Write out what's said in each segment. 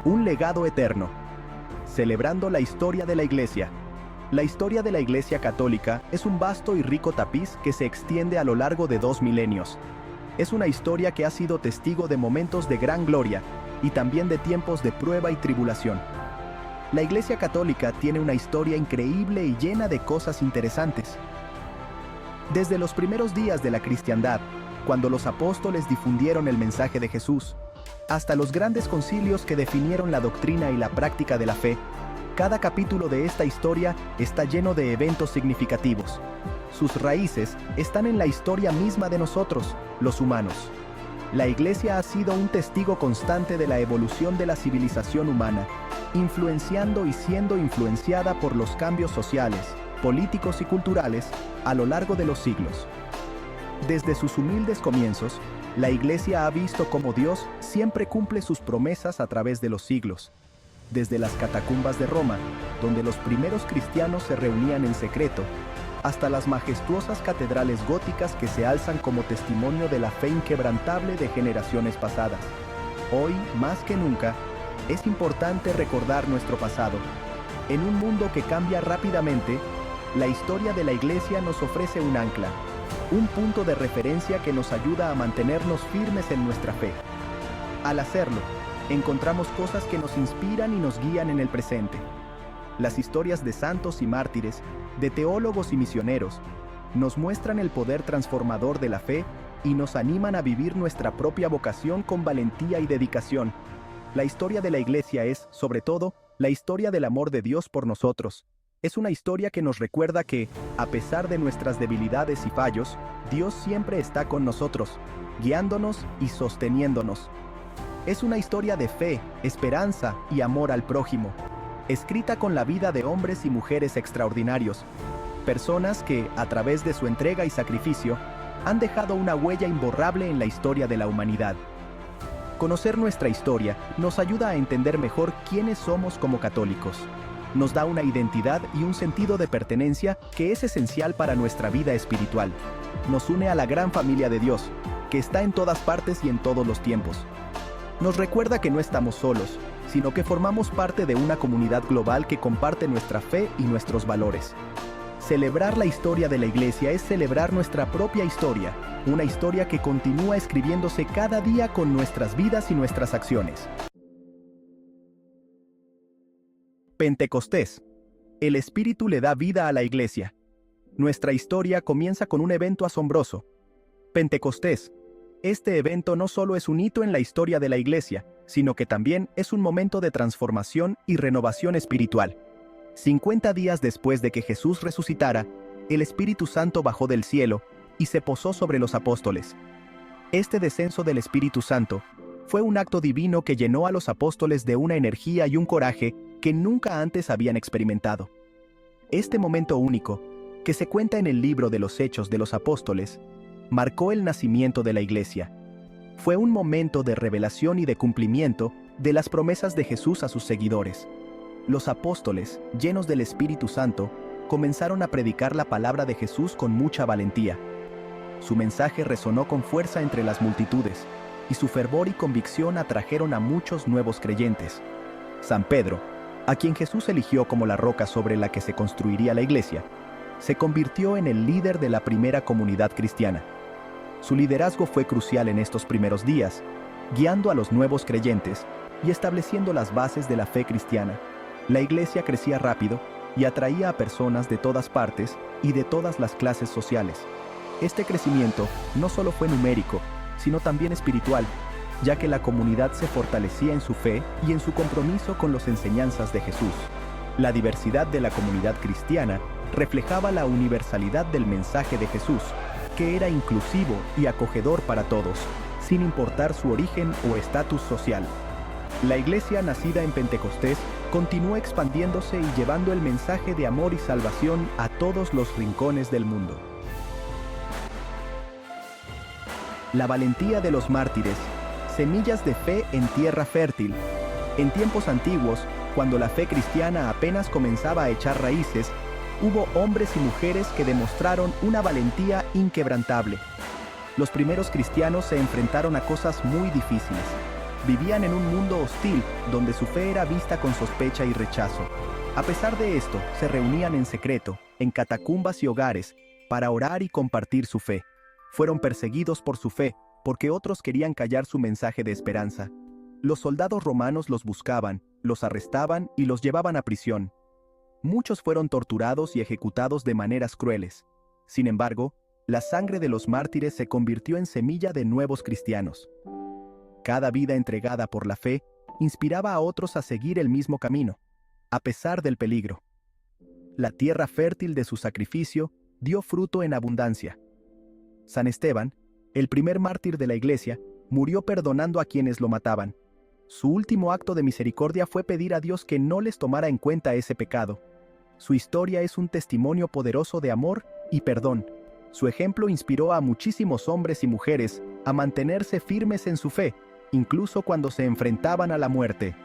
Un legado eterno. Celebrando la historia de la Iglesia. La historia de la Iglesia Católica es un vasto y rico tapiz que se extiende a lo largo de 2 milenios. Es una historia que ha sido testigo de momentos de gran gloria y también de tiempos de prueba y tribulación. La Iglesia Católica tiene una historia increíble y llena de cosas interesantes. Desde los primeros días de la cristiandad, cuando los apóstoles difundieron el mensaje de Jesús, hasta los grandes concilios que definieron la doctrina y la práctica de la fe, cada capítulo de esta historia está lleno de eventos significativos. Sus raíces están en la historia misma de nosotros, los humanos. La Iglesia ha sido un testigo constante de la evolución de la civilización humana, influenciando y siendo influenciada por los cambios sociales, políticos y culturales a lo largo de los siglos. Desde sus humildes comienzos, la Iglesia ha visto cómo Dios siempre cumple sus promesas a través de los siglos. Desde las catacumbas de Roma, donde los primeros cristianos se reunían en secreto, hasta las majestuosas catedrales góticas que se alzan como testimonio de la fe inquebrantable de generaciones pasadas. Hoy, más que nunca, es importante recordar nuestro pasado. En un mundo que cambia rápidamente, la historia de la Iglesia nos ofrece un ancla, un punto de referencia que nos ayuda a mantenernos firmes en nuestra fe. Al hacerlo, encontramos cosas que nos inspiran y nos guían en el presente. Las historias de santos y mártires, de teólogos y misioneros, nos muestran el poder transformador de la fe y nos animan a vivir nuestra propia vocación con valentía y dedicación. La historia de la Iglesia es, sobre todo, la historia del amor de Dios por nosotros. Es una historia que nos recuerda que, a pesar de nuestras debilidades y fallos, Dios siempre está con nosotros, guiándonos y sosteniéndonos. Es una historia de fe, esperanza y amor al prójimo, escrita con la vida de hombres y mujeres extraordinarios, personas que, a través de su entrega y sacrificio, han dejado una huella imborrable en la historia de la humanidad. Conocer nuestra historia nos ayuda a entender mejor quiénes somos como católicos. Nos da una identidad y un sentido de pertenencia que es esencial para nuestra vida espiritual. Nos une a la gran familia de Dios, que está en todas partes y en todos los tiempos. Nos recuerda que no estamos solos, sino que formamos parte de una comunidad global que comparte nuestra fe y nuestros valores. Celebrar la historia de la Iglesia es celebrar nuestra propia historia, una historia que continúa escribiéndose cada día con nuestras vidas y nuestras acciones. Pentecostés. El Espíritu le da vida a la Iglesia. Nuestra historia comienza con un evento asombroso. Pentecostés. Este evento no solo es un hito en la historia de la Iglesia, sino que también es un momento de transformación y renovación espiritual. 50 días después de que Jesús resucitara, el Espíritu Santo bajó del cielo y se posó sobre los apóstoles. Este descenso del Espíritu Santo fue un acto divino que llenó a los apóstoles de una energía y un coraje que nunca antes habían experimentado. Este momento único, que se cuenta en el libro de los Hechos de los Apóstoles, marcó el nacimiento de la Iglesia. Fue un momento de revelación y de cumplimiento de las promesas de Jesús a sus seguidores. Los apóstoles, llenos del Espíritu Santo, comenzaron a predicar la palabra de Jesús con mucha valentía. Su mensaje resonó con fuerza entre las multitudes, y su fervor y convicción atrajeron a muchos nuevos creyentes. San Pedro, a quien Jesús eligió como la roca sobre la que se construiría la Iglesia, se convirtió en el líder de la primera comunidad cristiana. Su liderazgo fue crucial en estos primeros días, guiando a los nuevos creyentes y estableciendo las bases de la fe cristiana. La Iglesia crecía rápido y atraía a personas de todas partes y de todas las clases sociales. Este crecimiento no solo fue numérico, sino también espiritual, ya que la comunidad se fortalecía en su fe y en su compromiso con las enseñanzas de Jesús. La diversidad de la comunidad cristiana reflejaba la universalidad del mensaje de Jesús, que era inclusivo y acogedor para todos, sin importar su origen o estatus social. La Iglesia nacida en Pentecostés continúa expandiéndose y llevando el mensaje de amor y salvación a todos los rincones del mundo. La valentía de los mártires, semillas de fe en tierra fértil. En tiempos antiguos, cuando la fe cristiana apenas comenzaba a echar raíces, hubo hombres y mujeres que demostraron una valentía inquebrantable. Los primeros cristianos se enfrentaron a cosas muy difíciles. Vivían en un mundo hostil, donde su fe era vista con sospecha y rechazo. A pesar de esto, se reunían en secreto, en catacumbas y hogares, para orar y compartir su fe. Fueron perseguidos por su fe, porque otros querían callar su mensaje de esperanza. Los soldados romanos los buscaban, los arrestaban y los llevaban a prisión. Muchos fueron torturados y ejecutados de maneras crueles. Sin embargo, la sangre de los mártires se convirtió en semilla de nuevos cristianos. Cada vida entregada por la fe inspiraba a otros a seguir el mismo camino, a pesar del peligro. La tierra fértil de su sacrificio dio fruto en abundancia. San Esteban, el primer mártir de la Iglesia, murió perdonando a quienes lo mataban. Su último acto de misericordia fue pedir a Dios que no les tomara en cuenta ese pecado. Su historia es un testimonio poderoso de amor y perdón. Su ejemplo inspiró a muchísimos hombres y mujeres a mantenerse firmes en su fe, incluso cuando se enfrentaban a la muerte.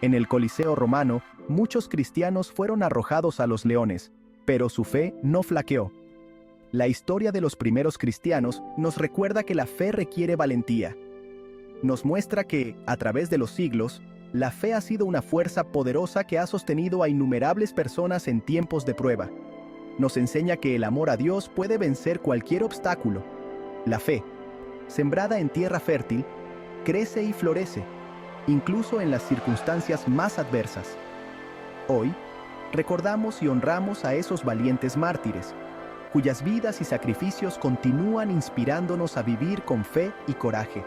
En el Coliseo romano, muchos cristianos fueron arrojados a los leones, pero su fe no flaqueó. La historia de los primeros cristianos nos recuerda que la fe requiere valentía. Nos muestra que, a través de los siglos, la fe ha sido una fuerza poderosa que ha sostenido a innumerables personas en tiempos de prueba. Nos enseña que el amor a Dios puede vencer cualquier obstáculo. La fe, sembrada en tierra fértil, crece y florece, incluso en las circunstancias más adversas. Hoy, recordamos y honramos a esos valientes mártires, cuyas vidas y sacrificios continúan inspirándonos a vivir con fe y coraje.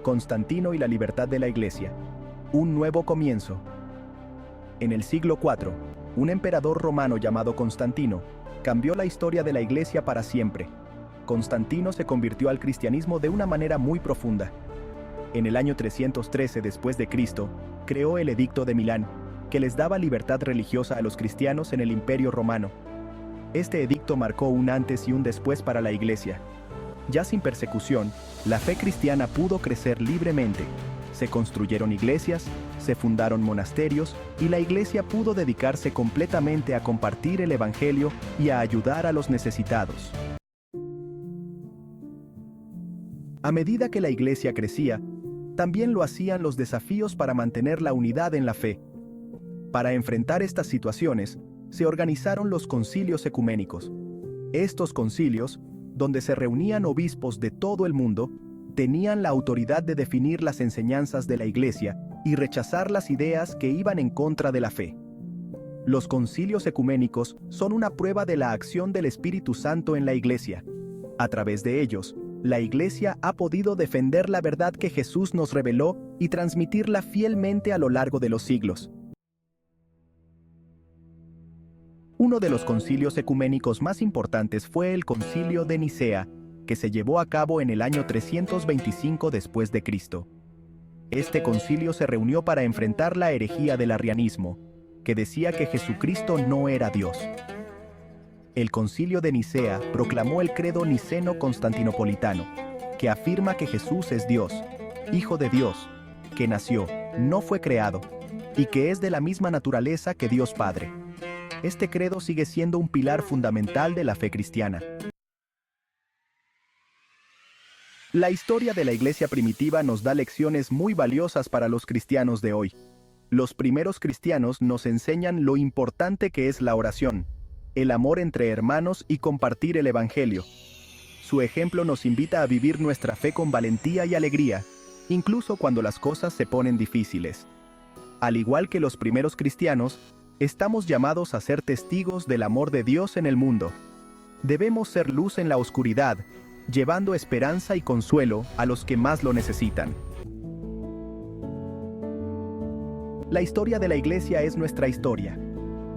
Constantino y la libertad de la Iglesia. Un nuevo comienzo. En el siglo IV, un emperador romano llamado Constantino cambió la historia de la Iglesia para siempre. Constantino se convirtió al cristianismo de una manera muy profunda. En el año 313 después de Cristo, creó el Edicto de Milán, que les daba libertad religiosa a los cristianos en el Imperio Romano. Este edicto marcó un antes y un después para la Iglesia. Ya sin persecución, la fe cristiana pudo crecer libremente. Se construyeron iglesias, se fundaron monasterios y la Iglesia pudo dedicarse completamente a compartir el Evangelio y a ayudar a los necesitados. A medida que la Iglesia crecía, también lo hacían los desafíos para mantener la unidad en la fe. Para enfrentar estas situaciones, se organizaron los concilios ecuménicos. Estos concilios, donde se reunían obispos de todo el mundo, tenían la autoridad de definir las enseñanzas de la Iglesia y rechazar las ideas que iban en contra de la fe. Los concilios ecuménicos son una prueba de la acción del Espíritu Santo en la Iglesia. A través de ellos, la Iglesia ha podido defender la verdad que Jesús nos reveló y transmitirla fielmente a lo largo de los siglos. Uno de los concilios ecuménicos más importantes fue el Concilio de Nicea, que se llevó a cabo en el año 325 después de Cristo. Este concilio se reunió para enfrentar la herejía del arrianismo, que decía que Jesucristo no era Dios. El Concilio de Nicea proclamó el credo niceno-constantinopolitano, que afirma que Jesús es Dios, Hijo de Dios, que nació, no fue creado, y que es de la misma naturaleza que Dios Padre. Este credo sigue siendo un pilar fundamental de la fe cristiana. La historia de la Iglesia primitiva nos da lecciones muy valiosas para los cristianos de hoy. Los primeros cristianos nos enseñan lo importante que es la oración, el amor entre hermanos y compartir el Evangelio. Su ejemplo nos invita a vivir nuestra fe con valentía y alegría, incluso cuando las cosas se ponen difíciles. Al igual que los primeros cristianos, estamos llamados a ser testigos del amor de Dios en el mundo. Debemos ser luz en la oscuridad, llevando esperanza y consuelo a los que más lo necesitan. La historia de la Iglesia es nuestra historia.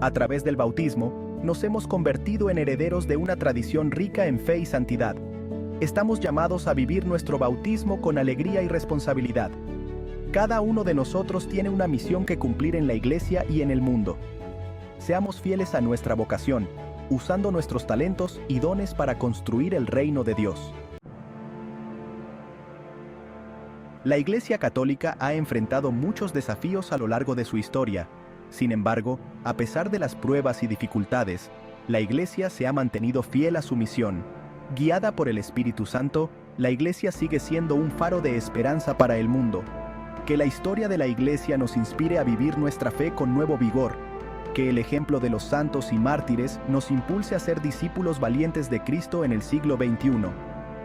A través del bautismo, nos hemos convertido en herederos de una tradición rica en fe y santidad. Estamos llamados a vivir nuestro bautismo con alegría y responsabilidad. Cada uno de nosotros tiene una misión que cumplir en la Iglesia y en el mundo. Seamos fieles a nuestra vocación, usando nuestros talentos y dones para construir el reino de Dios. La Iglesia Católica ha enfrentado muchos desafíos a lo largo de su historia. Sin embargo, a pesar de las pruebas y dificultades, la Iglesia se ha mantenido fiel a su misión, guiada por el Espíritu Santo La Iglesia sigue siendo un faro de esperanza para el mundo. Que la historia de la Iglesia nos inspire a vivir nuestra fe con nuevo vigor. Que el ejemplo de los santos y mártires nos impulse a ser discípulos valientes de Cristo en el siglo XXI.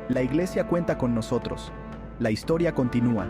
La Iglesia cuenta con nosotros. La historia continúa.